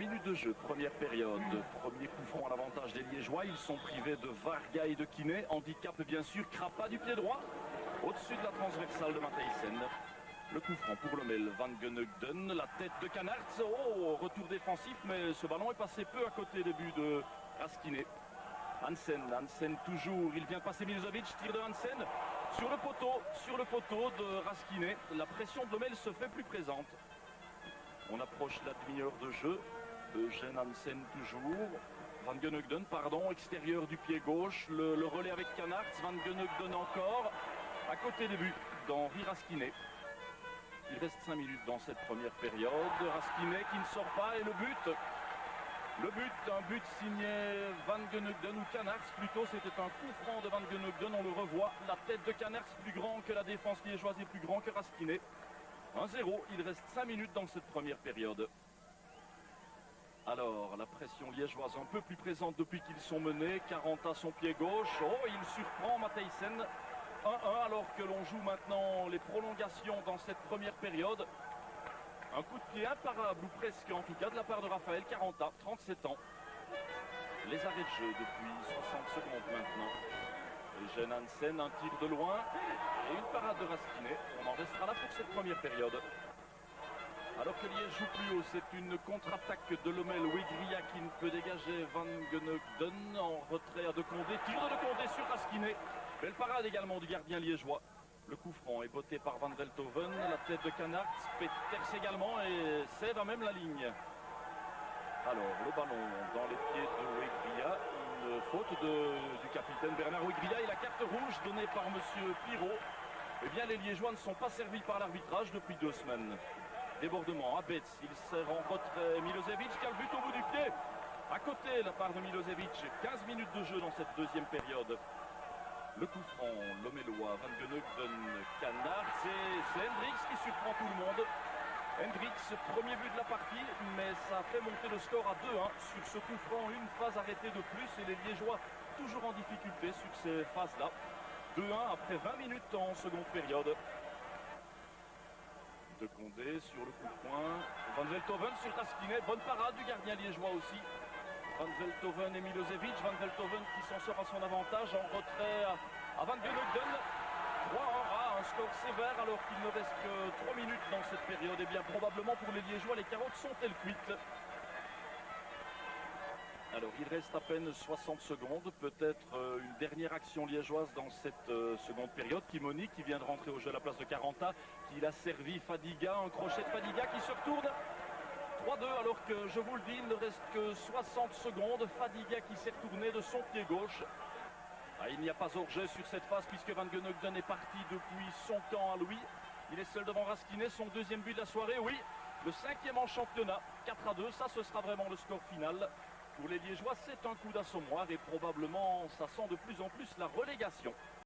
minutes de jeu, première période. Premier coup franc à l'avantage des Liégeois. Ils sont privés de Varga et de Kiné. Handicap bien sûr, Krapa du pied droit. Au-dessus de la transversale de Matthijssen. Le coup franc pour Lommel, Van Gunugden, la tête de Canards. Oh, retour défensif, mais ce ballon est passé peu à côté des buts de Raskiné. Hansen toujours, il vient de passer Milosevic, tir de Hansen sur le poteau de Raskiné. La pression de Lommel se fait plus présente. On approche la demi-heure de jeu. Eugène Hansen toujours. Van Gunugden, pardon, extérieur du pied gauche. Le relais avec Canards. Van Gunugden encore. À côté des buts d'Henri Raskiné. Il reste 5 minutes dans cette première période. Raskiné qui ne sort pas et le but. Un but signé Van Gunugden ou Canards plutôt. C'était un coup franc de Van Gunugden. On le revoit. La tête de Canards plus grand que la défense liégeoise et plus grand que Raskiné. 1-0, il reste 5 minutes dans cette première période. Alors, la pression liégeoise un peu plus présente depuis qu'ils sont menés. 40 à son pied gauche. Oh, il surprend Matthijssen. 1-1 alors que l'on joue maintenant les prolongations dans cette première période. Un coup de pied imparable, ou presque en tout cas, de la part de Raphaël Caranta, 37 ans. Les arrêts de jeu depuis 60 secondes maintenant. Eugène Hansen, un tir de loin et une parade de Raskiné. On en restera là pour cette première période. Alors que Liège joue plus haut, c'est une contre-attaque de Lommel. Wigria qui ne peut dégager Van Gunugden en retrait à De Condé. Tir de Condé sur Raskiné. Belle parade également du gardien liégeois. Le coup franc est botté par Van Velthoven. La tête de Canards, Peters également et sève à même la ligne. Alors le ballon dans les pieds de Wigria. Une faute du capitaine Bernard Wigria et la carte rouge donnée par monsieur Pirot. Eh bien les Liégeois ne sont pas servis par l'arbitrage depuis 2 semaines. Débordement à Betz, il sert en retrait Milosevic qui a le but au bout du pied. À côté la part de Milosevic, 15 minutes de jeu dans cette deuxième période. Le coup franc, Lommellois, Van Gunugden, Canards, c'est Hendricks qui surprend tout le monde. Hendricks, premier but de la partie, mais ça fait monter le score à 2-1 sur ce coup franc, une phase arrêtée de plus et les Liégeois toujours en difficulté sur ces phases-là. 2-1 après 20 minutes en seconde période. De Condé sur le coup de poing. Van Velthoven sur Raskiné, bonne parade du gardien liégeois aussi. Van Velthoven et Milosevic. Van Velthoven qui s'en sort à son avantage en retrait à Van Gunugden. 3-1, un score sévère alors qu'il ne reste que 3 minutes dans cette période. Et bien probablement pour les Liégeois, les carottes sont-elles cuites? Alors il reste à peine 60 secondes, peut-être une dernière action liégeoise dans cette seconde période. Kimoni qui vient de rentrer au jeu à la place de Caranta, qui l'a servi Fadiga, un crochet de Fadiga qui se retourne. 3-2 alors que je vous le dis, il ne reste que 60 secondes. Fadiga qui s'est retourné de son pied gauche. Ah, il n'y a pas hors-jeu sur cette phase puisque Van Gunugden est parti depuis son camp à lui. Il est seul devant Raskiné, son deuxième but de la soirée, oui. Le 5e en championnat, 4-2, ça ce sera vraiment le score final. Pour les Liégeois, c'est un coup d'assommoir et probablement ça sent de plus en plus la relégation.